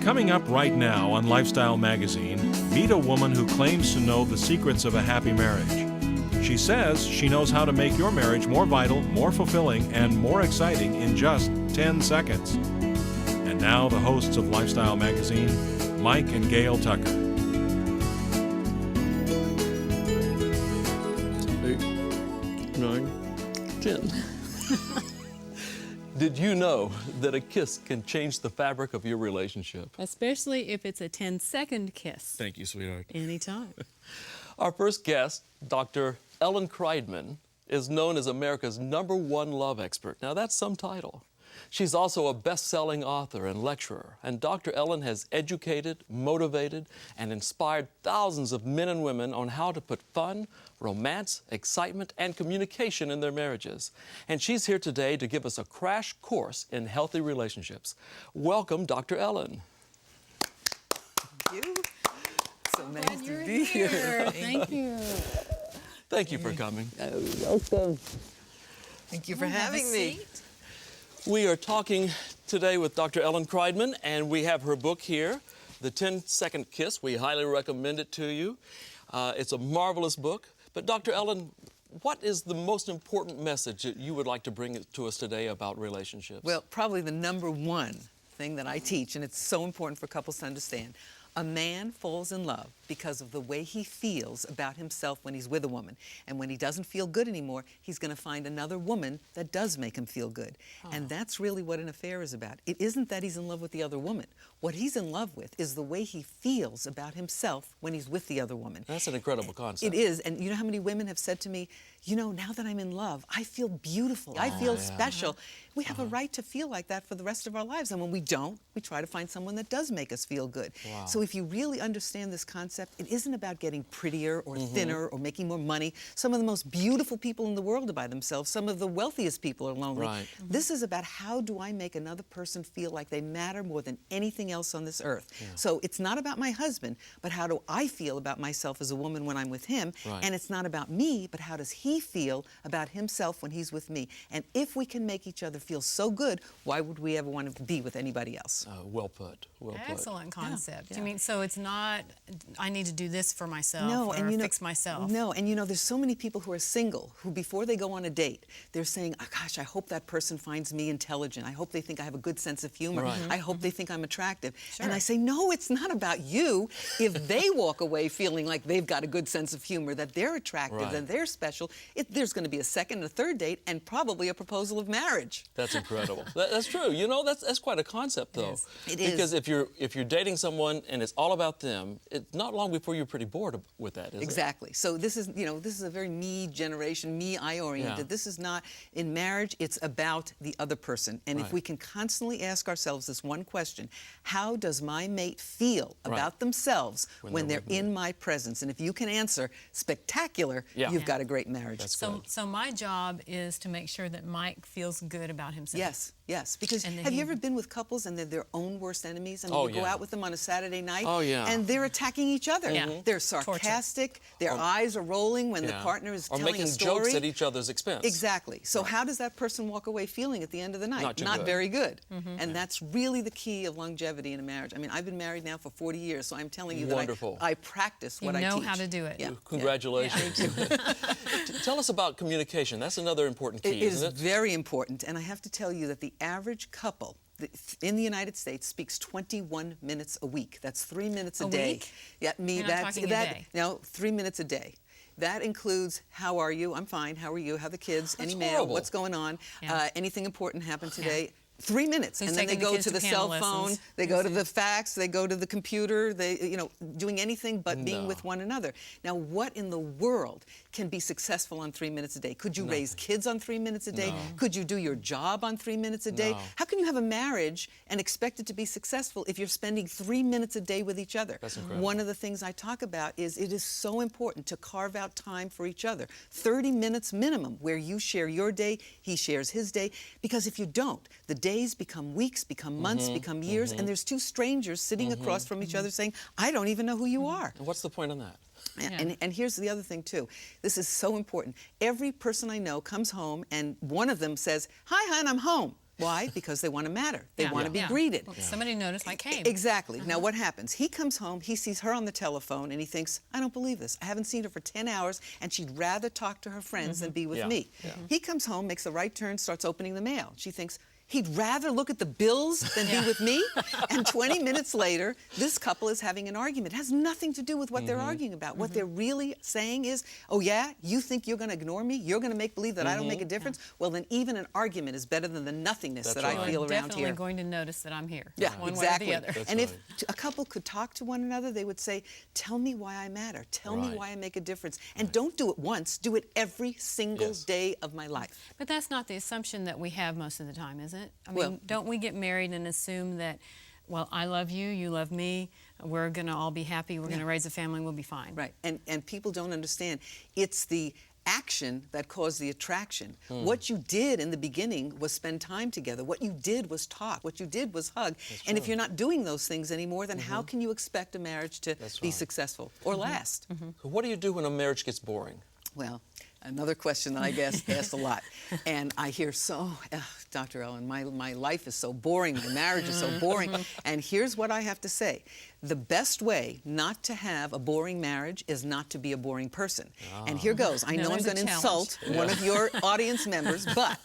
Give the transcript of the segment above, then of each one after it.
Coming up right now on Lifestyle Magazine, meet a woman who claims to know the secrets of a happy marriage. She says she knows how to make your marriage more vital, more fulfilling, and more exciting in just 10 seconds. And now the hosts of Lifestyle Magazine, Mike and Gail Tucker. 8, 9, 10. Did you know that a kiss can change the fabric of your relationship? Especially if it's a 10-second kiss. Thank you, sweetheart. Anytime. Our first guest, Dr. Ellen Kreidman, is known as America's #1 love expert. Now, that's some title. She's also a best-selling author and lecturer, and Dr. Ellen has educated, motivated, and inspired thousands of men and women on how to put fun, romance, excitement, and communication in their marriages. And she's here today to give us a crash course in healthy relationships. Welcome, Dr. Ellen. Thank you. So nice to be here. Thank you. Thank you for coming. Oh, welcome. Thank you for having me. We are talking today with Dr. Ellen Kreidman, and we have her book here, The 10-Second Kiss. We highly recommend it to you. It's a marvelous book. But Dr. Ellen, what is the most important message that you would like to bring to us today about relationships? Well, probably the #1 thing that I teach, and it's so important for couples to understand. A man falls in love because of the way he feels about himself when he's with a woman. And when he doesn't feel good anymore, he's going to find another woman that does make him feel good. And that's really what an affair is about. It isn't that he's in love with the other woman. What he's in love with is the way he feels about himself when he's with the other woman. That's an incredible concept. It is. And you know how many women have said to me, you know, now that I'm in love, I feel beautiful. I feel special. We have a right to feel like that for the rest of our lives. And when we don't, we try to find someone that does make us feel good. Wow. So if you really understand this concept, it isn't about getting prettier or thinner or making more money. Some of the most beautiful people in the world are by themselves. Some of the wealthiest people are lonely. Right. This is about how do I make another person feel like they matter more than anything else on this earth. So it's not about my husband, but how do I feel about myself as a woman when I'm with him? Right. And it's not about me, but how does he feel about himself when he's with me? And if we can make each other feel so good, why would we ever want to be with anybody else? Well put. Well put. Excellent concept. Yeah. I mean, so it's not, I need to do this for myself No, or and you know, fix myself. No, and you know, there's so many people who are single who, before they go on a date, they're saying, oh, gosh, I hope that person finds me intelligent. I hope they think I have a good sense of humor. Right. I hope they think I'm attractive. Sure. And I say, no, it's not about you. If they walk away feeling like they've got a good sense of humor, that they're attractive, Right. that they're special, there's going to be a second and a third date and probably a proposal of marriage. That's incredible. That's true. You know, that's quite a concept, though. It is. Because if you're dating someone and it's all about them, it's not long before you're pretty bored with that, is it? Exactly. So this is, you know, this is a very me generation, I oriented. Yeah. This is not, in marriage, it's about the other person. And Right. if we can constantly ask ourselves this one question, how does my mate feel about themselves when they're in my presence? And if you can answer spectacular, you've got a great marriage. That's So, good. so my job is to make sure that Mike feels good about himself. Yes, yes. Because And then have you he- ever been with couples and they're their own worst enemies? I mean, Oh, you go yeah. out with them on a Saturday night Oh, yeah. and they're attacking each other. Yeah. Mhm. They're sarcastic, their eyes are rolling when the partner is or telling making a story. jokes at each other's expense. Exactly. So how does that person walk away feeling at the end of the night? Not too good. very good. And that's really the key of longevity in a marriage. I mean, I've been married now for 40 years, so I'm telling you Wonderful. that I practice what I You teach. know how to do it. Yeah. Congratulations. Tell us about communication. That's another important key, It is isn't it? very important. And I have to tell you that the average couple in the United States speaks 21 minutes a week. That's 3 minutes a day. Week? Yeah, me. You're not talking a day. No, 3 minutes a day. That includes, how are you? I'm fine. How are you? How are the kids? That's Any mail? horrible. What's going on? Yeah. Anything important happened today? 3 minutes, Who's and then they taking the go kids to to the piano cell phone, lessons? they go to the fax, they go to the computer, they, you know, doing anything but being No. with one another. Now, what in the world can be successful on 3 minutes a day? Could you raise kids on 3 minutes a day? No. Could you do your job on 3 minutes a day? No. How can you have a marriage and expect it to be successful if you're spending 3 minutes a day with each other? That's incredible. One of the things I talk about is it is so important to carve out time for each other. 30 minutes minimum, where you share your day, he shares his day. Because if you don't, the days become weeks, become months, become years, and there's two strangers sitting across from each other saying, I don't even know who you are. And what's the point on that? And here's the other thing, too. This is so important. Every person I know comes home, and one of them says, hi, hon, I'm home. Why? Because they want to matter. They Yeah. want to be Yeah. greeted. Well, somebody noticed I came. Exactly. Now what happens? He comes home, he sees her on the telephone, and he thinks, I don't believe this. I haven't seen her for 10 hours, and she'd rather talk to her friends than be with me. He comes home, makes a right turn, starts opening the mail. She thinks, he'd rather look at the bills than be with me? And 20 minutes later, this couple is having an argument. It has nothing to do with what they're arguing about. What they're really saying is, oh yeah, you think you're going to ignore me? You're going to make believe that I don't make a difference? Well, then even an argument is better than the nothingness that I feel around definitely here. going to notice that I'm here. Yeah, one exactly. way or the other. That's And if right. a couple could talk to one another, they would say, tell me why I matter. Tell me why I make a difference. And don't do it once. Do it every single day of my life. But that's not the assumption that we have most of the time, is it? I mean, Well- don't we get married and assume that, well, I love you, you love me, we're going to all be happy, we're going to raise a family, we'll be fine. Right. And people don't understand. It's the action that caused the attraction. What you did in the beginning was spend time together. What you did was talk. What you did was hug. And if you're not doing those things anymore, then how can you expect a marriage to be successful or last? So what do you do when a marriage gets boring? Well, another question that I get asked a lot. And I hear Dr. Ellen, my life is so boring, my marriage is so boring. And here's what I have to say. The best way not to have a boring marriage is not to be a boring person. And here goes. I know I'm there's going a to insult challenge. one of your audience members, but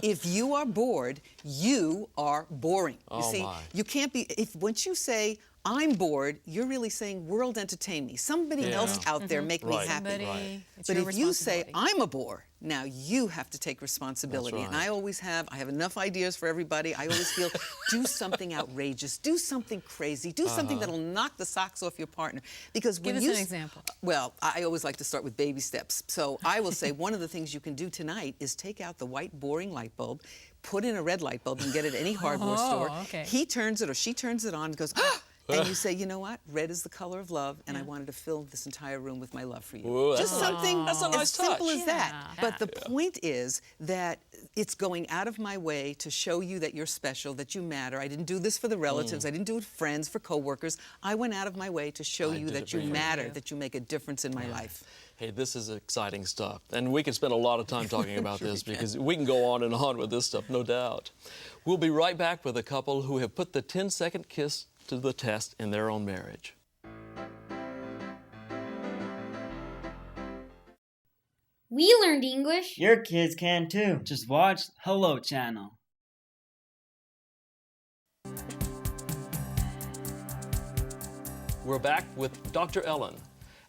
if you are bored, you are boring. You see, you can't be, once you say, I'm bored, you're really saying, world entertain me. Somebody else out there make me happy. It's But your if you say, responsibility. I'm a bore, now you have to take responsibility. And I have enough ideas for everybody. I always feel, do something outrageous, do something crazy, do something that'll knock the socks off your partner. Because when Give us an example. Well, I always like to start with baby steps. So I will say one of the things you can do tonight is take out the white boring light bulb, put in a red light bulb, and get it at any hardware store. Okay. He turns it or she turns it on and goes, ah! And you say, you know what? Red is the color of love, and I wanted to fill this entire room with my love for you. Ooh, Just something that's a as nice simple touch. as that. Yeah. But the point is that it's going out of my way to show you that you're special, that you matter. I didn't do this for the relatives. I didn't do it for friends, for coworkers. I went out of my way to show you did that it you for you. matter, that you make a difference in my life. Hey, this is exciting stuff. And we can spend a lot of time talking about this because we can go on and on with this stuff, no doubt. We'll be right back with a couple who have put the 10-second kiss to the test in their own marriage. We learned English. Your kids can too. Just watch Hello Channel. We're back with Dr. Ellen,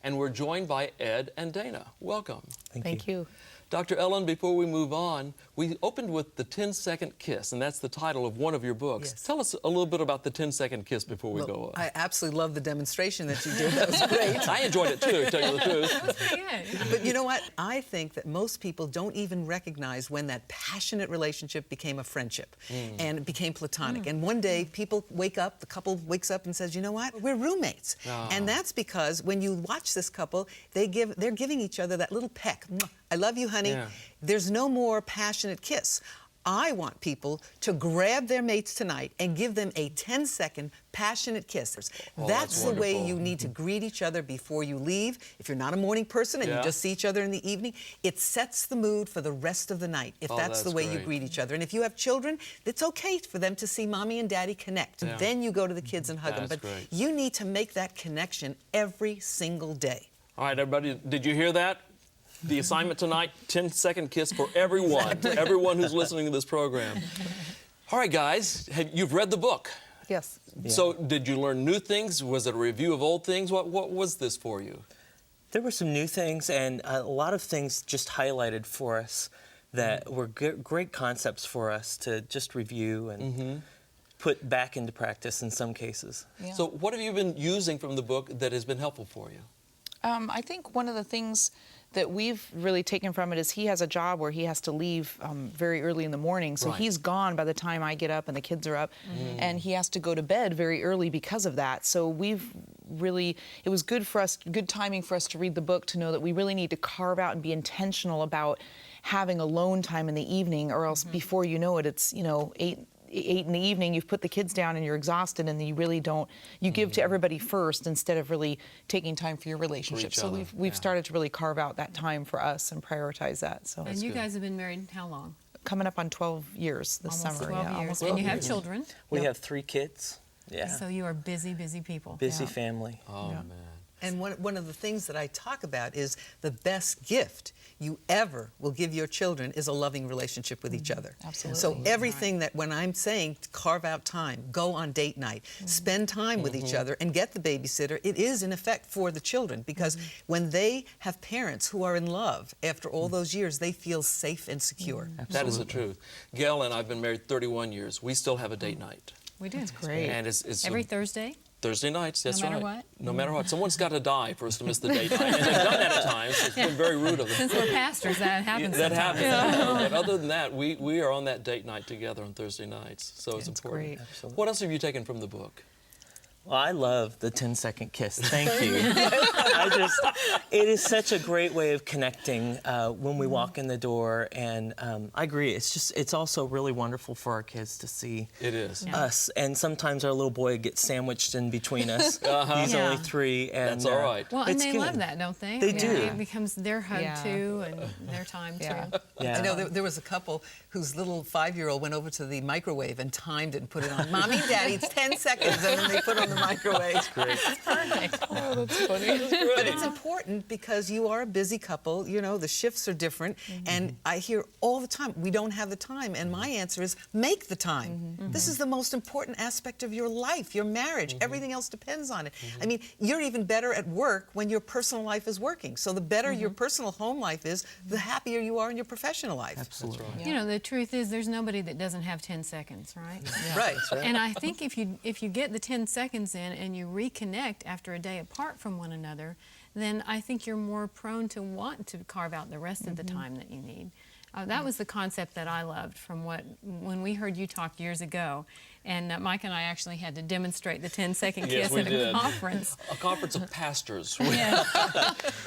and we're joined by Ed and Dana. Welcome. Thank you. Dr. Ellen, before we move on, we opened with the 10-second kiss, and that's the title of one of your books. Yes. Tell us a little bit about the 10-second kiss before we go on. I absolutely love the demonstration that you did. That was great. I enjoyed it too, to tell you the truth. Pretty good. But you know what? I think that most people don't even recognize when that passionate relationship became a friendship and it became platonic. And one day people wake up, the couple wakes up and says, you know what? We're roommates. And that's because when you watch this couple, they're giving each other that little peck. Mwah. I love you, honey. Yeah. There's no more passionate kiss. I want people to grab their mates tonight and give them a 10-second passionate kiss. That's the way wonderful. you need to greet each other before you leave. If you're not a morning person and you just see each other in the evening, it sets the mood for the rest of the night if that's the way you great. greet each other. And if you have children, it's okay for them to see mommy and daddy connect. And then you go to the kids and hug them. That's But great. you need to make that connection every single day. All right, everybody, did you hear that? The assignment tonight, 10-second kiss for everyone, everyone who's listening to this program. All right, guys, you've read the book. Yes. So did you learn new things? Was it a review of old things? What was this for you? There were some new things and a lot of things just highlighted for us that were great concepts for us to just review and put back into practice in some cases. Yeah. So what have you been using from the book that has been helpful for you? I think one of the things that we've really taken from it is he has a job where he has to leave very early in the morning. So he's gone by the time I get up and the kids are up. And he has to go to bed very early because of that. So we've really, it was good for us, good timing for us to read the book to know that we really need to carve out and be intentional about having alone time in the evening, or else before you know it, it's, you know, 8 in the evening, you've put the kids down and you're exhausted, and you really don't, you give to everybody first instead of really taking time for your relationship. So we've started to really carve out that time for us and prioritize that. So And you guys have been married how long? coming up on 12 years this Almost summer. 12 yeah, years. almost And 12 you have years. children. We have 3 kids. Yeah. So you are busy, busy people. Busy family. Oh, man. And one of the things that I talk about is the best gift you ever will give your children is a loving relationship with each other. Absolutely. So everything that when I'm saying carve out time, go on date night, spend time with each other and get the babysitter, it is in effect for the children because when they have parents who are in love, after all those years, they feel safe and secure. That is the truth. Gail and I have been married 31 years. We still have a date night. We do. That's great. And it's Every Thursday? Thursday nights, that's No matter right. what? No matter what. Someone's got to die for us to miss the date night. And they've done that at times. It's been very rude of them. Since we're pastors, that happens That sometimes. happens. But other than that, we are on that date night together on Thursday nights. So it's important. great. Absolutely. What else have you taken from the book? Well, I love the 10-second kiss. Thank you. It is such a great way of connecting when we walk in the door, and I agree. It's also really wonderful for our kids to see It is. us, and sometimes our little boy gets sandwiched in between us. He's Yeah. only 3, and That's all right. Well, and it's they good. love that, don't they? They I mean, do. It becomes their hug, Yeah. too, and their time, Yeah. too. Yeah. I know there was a couple whose little 5-year-old went over to the microwave and timed it and put it on. Mommy, Daddy, it's 10 seconds, and then they put on the microwave. Great. Oh, that's funny. But it's important because you are a busy couple, you know, the shifts are different, and I hear all the time, we don't have the time, and my answer is make the time. This is the most important aspect of your life, your marriage. Everything else depends on it. I mean, you're even better at work when your personal life is working. So the better your personal home life is, the happier you are in your professional life. Absolutely. You know, the truth is there's nobody that doesn't have 10 seconds, right? Right. And I think if you get the 10 seconds in and you reconnect after a day apart from one another, then I think you're more prone to want to carve out the rest of the time that you need. That was the concept that I loved from when we heard you talk years ago. And Mike and I actually had to demonstrate the 10-second Yes, kiss we at a did. conference. A conference of pastors. Yeah.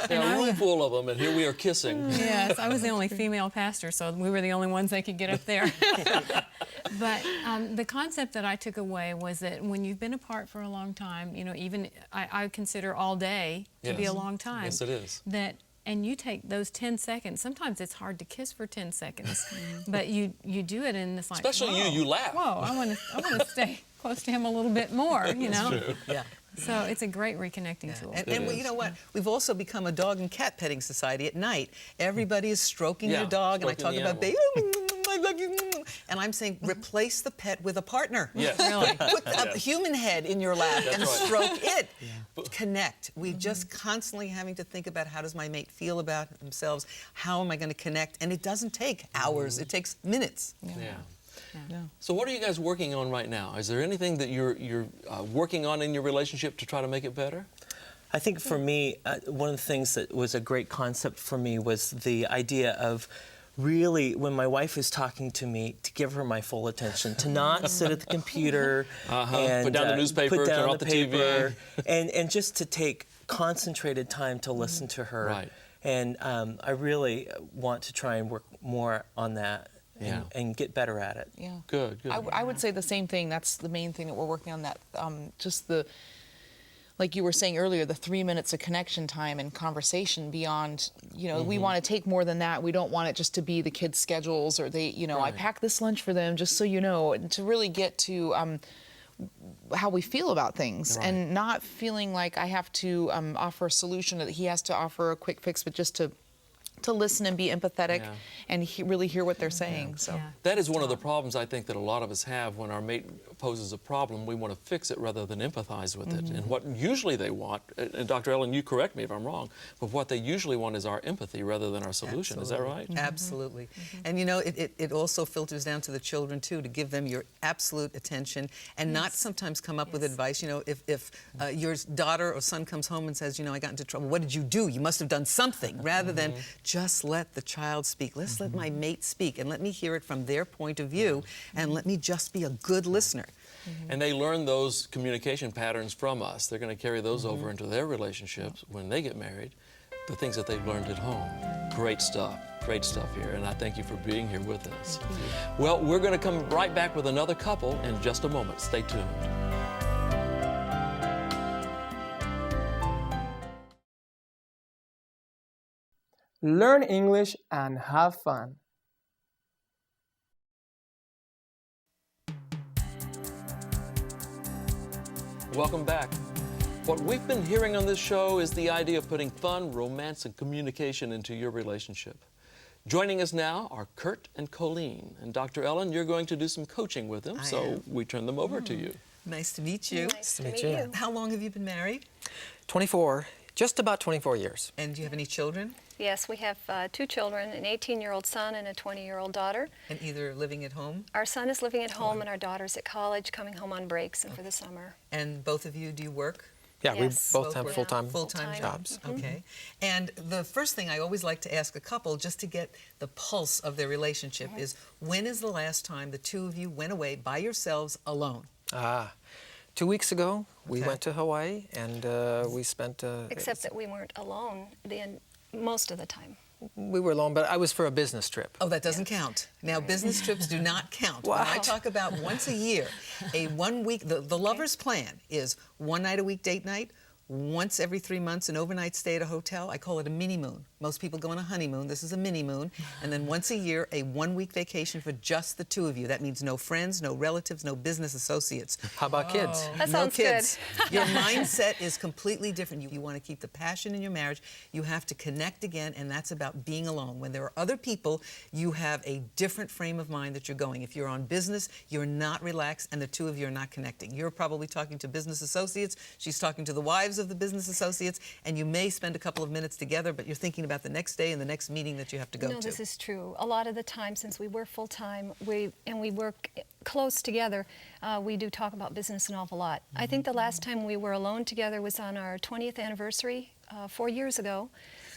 A room full of them, and here we are kissing. Yes, I was the only female pastor, so we were the only ones that could get up there. But the concept that I took away was that when you've been apart for a long time, you know, even I consider all day to be a Yes. long time. Yes, it is. And you take those 10 seconds. Sometimes it's hard to kiss for 10 seconds, but you do it, and it's like, Especially whoa, you laugh. Whoa, I want to stay close to him a little bit more, you know. Yeah. So it's a great reconnecting tool. And you know what? We've also become a dog and cat petting society at night. Everybody is stroking their dog, and I talk stroking about the baby. I love you. And I'm saying replace the pet with a partner. Yes. Really. Put a human head in your lap and right. stroke it. Connect. We just constantly having to think about how does my mate feel about themselves? How am I going to connect? And it doesn't take hours. It takes minutes. Yeah. So what are you guys working on right now? Is there anything that you're working on in your relationship to try to make it better? I think for me, one of the things that was a great concept for me was the idea of really, when my wife is talking to me, to give her my full attention, to not sit at the computer and Put down the newspaper, put down turn off the TV. paper, and just to take concentrated time to listen to her. Right. And I really want to try and work more on that and get better at it. Yeah. Good. I would say the same thing. That's the main thing that we're working on. That just like you were saying earlier, the 3 minutes of connection time and conversation beyond, you know, we want to take more than that. We don't want it just to be the kids' schedules or they, you know, I pack this lunch for them just so you know, and to really get to how we feel about things and not feeling like I have to offer a solution, that he has to offer a quick fix, but just to listen and be empathetic and really hear what they're saying. So That is one of the problems I think that a lot of us have when our mate poses a problem. We want to fix it rather than empathize with it. And what usually they want, and Dr. Ellen, you correct me if I'm wrong, but what they usually want is our empathy rather than our solution. Is that right? Absolutely. And you know, it also filters down to the children too, to give them your absolute attention and not sometimes come up with advice. You know, if your daughter or son comes home and says, you know, I got into trouble, what did you do? You must have done something, rather than just let the child speak. Let's let my mate speak and let me hear it from their point of view and let me just be a good listener. And they learn those communication patterns from us. They're going to carry those over into their relationships when they get married, the things that they've learned at home. Great stuff here, and I thank you for being here with us. Well, we're going to come right back with another couple in just a moment. Stay tuned. Learn English and have fun. Welcome back. What we've been hearing on this show is the idea of putting fun, romance, and communication into your relationship. Joining us now are Kurt and Colleen. And Dr. Ellen, you're going to do some coaching with them, so we turn them over to you. Nice to meet you. Nice to meet you. How long have you been married? 24, just about 24 years. And do you have any children? Yes, we have 2 children, an 18-year-old son and a 20-year-old daughter. And either living at home? Our son is living at home and our daughter's at college, coming home on breaks and for the summer. And both of you, do you work? Yeah, Yes. we both have work. full-time Full-time. jobs. Okay. And the first thing I always like to ask a couple, just to get the pulse of their relationship, is when is the last time the two of you went away by yourselves alone? 2 weeks ago, we Okay. went to Hawaii, and we spent... Except that we weren't alone most of the time. We were alone, but I was for a business trip. Oh, that doesn't count. Now, business trips do not count. When I talk about once a year, a 1 week, the lover's plan is 1 night a week date night, once every 3 months an overnight stay at a hotel. I call it a mini moon. Most people go on a honeymoon. This is a mini moon. And then once a year, a 1 week vacation for just the two of you. That means no friends, no relatives, no business associates. How about kids? That No sounds kids. good. Your mindset is completely different. You want to keep the passion in your marriage. You have to connect again, and that's about being alone. When there are other people, you have a different frame of mind that you're going. If you're on business, you're not relaxed, and the two of you are not connecting. You're probably talking to business associates. She's talking to the wives of the business associates, and you may spend a couple of minutes together, but you're thinking about the next day and the next meeting that you have to go to. No, this is true. A lot of the time, since we work full-time we work close together, we do talk about business an awful lot. I think the last time we were alone together was on our 20th anniversary 4 years ago.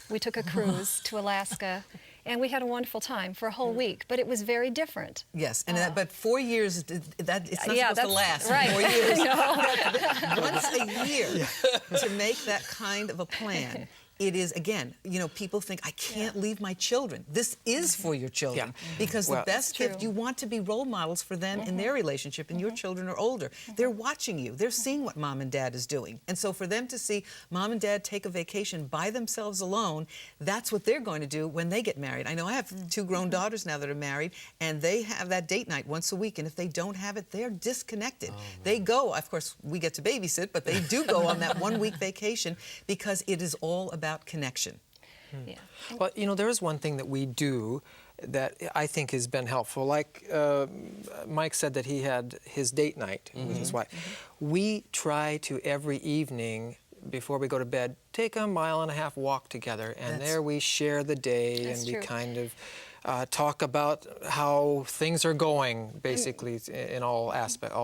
We took a cruise to Alaska, and we had a wonderful time for a whole week, but it was very different. Yes, and but 4 years, it's not supposed to last right. 4 years. Once a year to make that kind of a plan. It is, again, you know, people think, I can't leave my children. This is for your children. Because the best gift, you want to be role models for them in their relationship, and your children are older. They're watching you. They're seeing what mom and dad is doing. And so for them to see mom and dad take a vacation by themselves alone, that's what they're going to do when they get married. I know I have 2 grown daughters now that are married, and they have that date night once a week, and if they don't have it, they're disconnected. They go, of course, we get to babysit, but they do go on that 1 week vacation because it is all about connection. Yeah. Well, you know, there is one thing that we do that I think has been helpful. Like Mike said that he had his date night with his wife. We try to every evening before we go to bed take a 1.5 mile walk together, and there we share the day. That's and we true. kind of talk about how things are going, basically, in all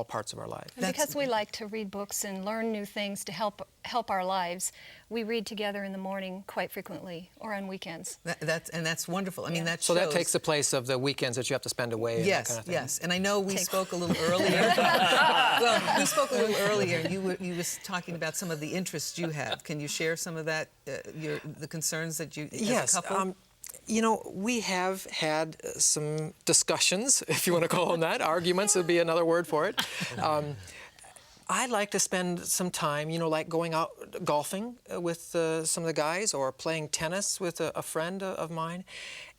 parts of our life. And because we like to read books and learn new things to help our lives, we read together in the morning quite frequently, or on weekends. That's wonderful. I mean, that So that shows- takes the place of the weekends that you have to spend away. And that Yes, kind of thing. yes. And I know we spoke a little earlier. Well, we spoke a little earlier, and you were talking about some of the interests you have. Can you share some of that, the concerns that you, as a couple? You know, we have had some discussions, if you want to call them that. Arguments would be another word for it. I like to spend some time, you know, like going out golfing with some of the guys, or playing tennis with a friend of mine.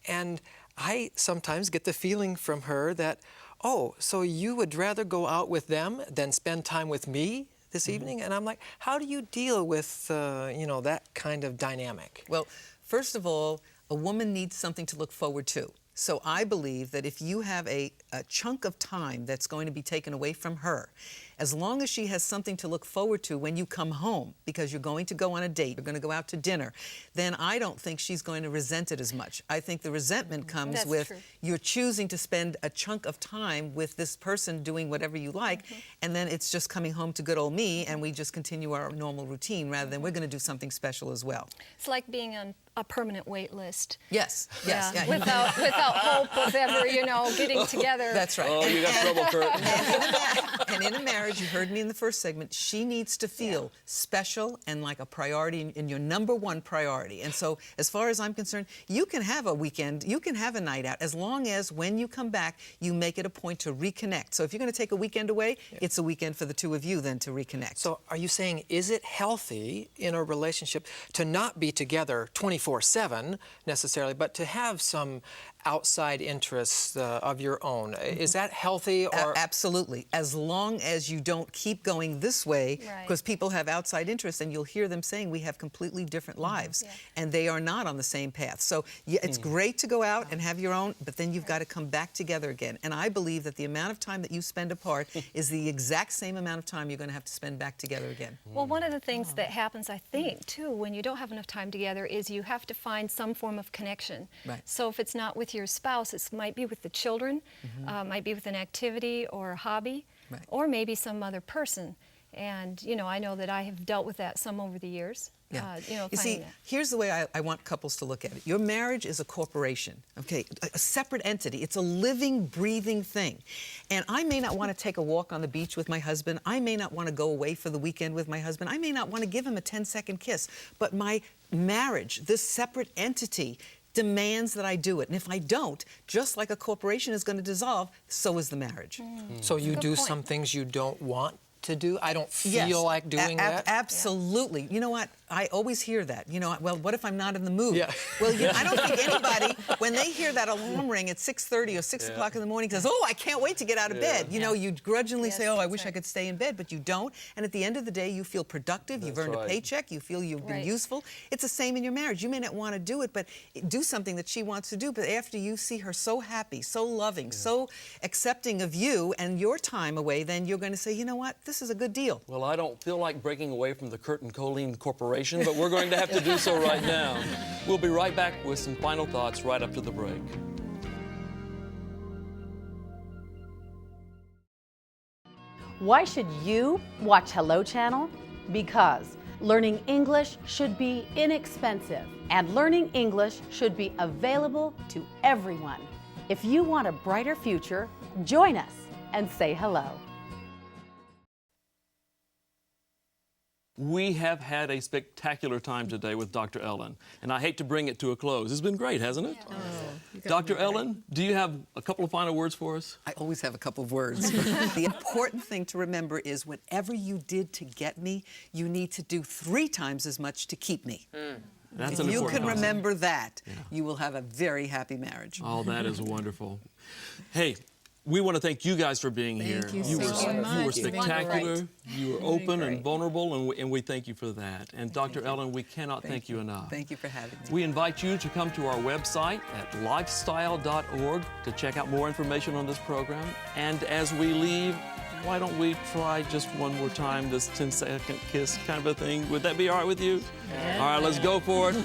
And I sometimes get the feeling from her that, oh, so you would rather go out with them than spend time with me this evening? And I'm like, how do you deal with, you know, that kind of dynamic? Well, first of all, a woman needs something to look forward to. So I believe that if you have a chunk of time that's going to be taken away from her, as long as she has something to look forward to when you come home, because you're going to go on a date, you're going to go out to dinner, then I don't think she's going to resent it as much. I think the resentment comes with you're choosing to spend a chunk of time with this person doing whatever you like, and then it's just coming home to good old me, and we just continue our normal routine rather than we're going to do something special as well. It's like being on a permanent wait list. Yes, yes. Yeah. Without hope of ever, you know, getting together. That's right. Oh, you got trouble, Kurt. And in a marriage, you heard me in the first segment, she needs to feel special and like a priority, and your #1 priority. And so, as far as I'm concerned, you can have a weekend, you can have a night out, as long as when you come back, you make it a point to reconnect. So if you're going to take a weekend away, it's a weekend for the two of you then to reconnect. So are you saying, is it healthy in a relationship to not be together 24/7 necessarily, but to have some outside interests of your own. Is that healthy? Or Absolutely. As long as you don't keep going this way, Right. because people have outside interests, and you'll hear them saying we have completely different lives, and they are not on the same path. So yeah, it's great to go out and have your own, but then you've got to come back together again. And I believe that the amount of time that you spend apart is the exact same amount of time you're going to have to spend back together again. Well, one of the things that happens, I think, too, when you don't have enough time together is you have to find some form of connection. Right. So if it's not with your spouse, it might be with the children, might be with an activity or a hobby, Right. or maybe some other person. And, you know, I know that I have dealt with that some over the years. Yeah. You know, You see, finding that. here's the way I want couples to look at it. Your marriage is a corporation, okay? A separate entity. It's a living, breathing thing. And I may not want to take a walk on the beach with my husband. I may not want to go away for the weekend with my husband. I may not want to give him a 10-second kiss. But my marriage, this separate entity, demands that I do it. And if I don't, just like a corporation is going to dissolve, so is the marriage. so you Good do point. some things you don't want to do? I don't feel Yes. like doing that? Absolutely. You know what? I always hear that. You know, well, what if I'm not in the mood? Yeah. Well, you know, I don't think anybody, when they hear that alarm ring at 6:30 or 6 o'clock in the morning, says, oh, I can't wait to get out of bed. You know, you grudgingly say, oh, I that's wish I right. could stay in bed, but you don't. And at the end of the day, you feel productive. You've earned a paycheck. You feel you've been Right. useful. It's the same in your marriage. You may not want to do it, but do something that she wants to do. But after you see her so happy, so loving, so accepting of you and your time away, then you're going to say, you know what? This is a good deal. Well, I don't feel like breaking away from the Kurt and Colleen Corporation, but we're going to have to do so right now. We'll be right back with some final thoughts right after the break. Why should you watch Hello Channel? Because learning English should be inexpensive, and learning English should be available to everyone. If you want a brighter future, join us and say hello. We have had a spectacular time today with Dr. Ellen, and I hate to bring it to a close. It's been great, hasn't it? Dr. Ellen, do you have a couple of final words for us? I always have a couple of words. The important thing to remember is whatever you did to get me, you need to do 3 times as much to keep me. That's If an you important can concept. remember that, you will have a very happy marriage. Oh, that is wonderful. Hey, we want to thank you guys for being here. you so much. You were It's been spectacular. great. You were open and vulnerable, and we thank you for that. And Dr. Ellen, we cannot thank you enough. Thank you for having me. We invite you to come to our website at lifestyle.org to check out more information on this program. And as we leave, why don't we try just one more time this 10-second kiss kind of a thing? Would that be all right with you? All right, let's go for it.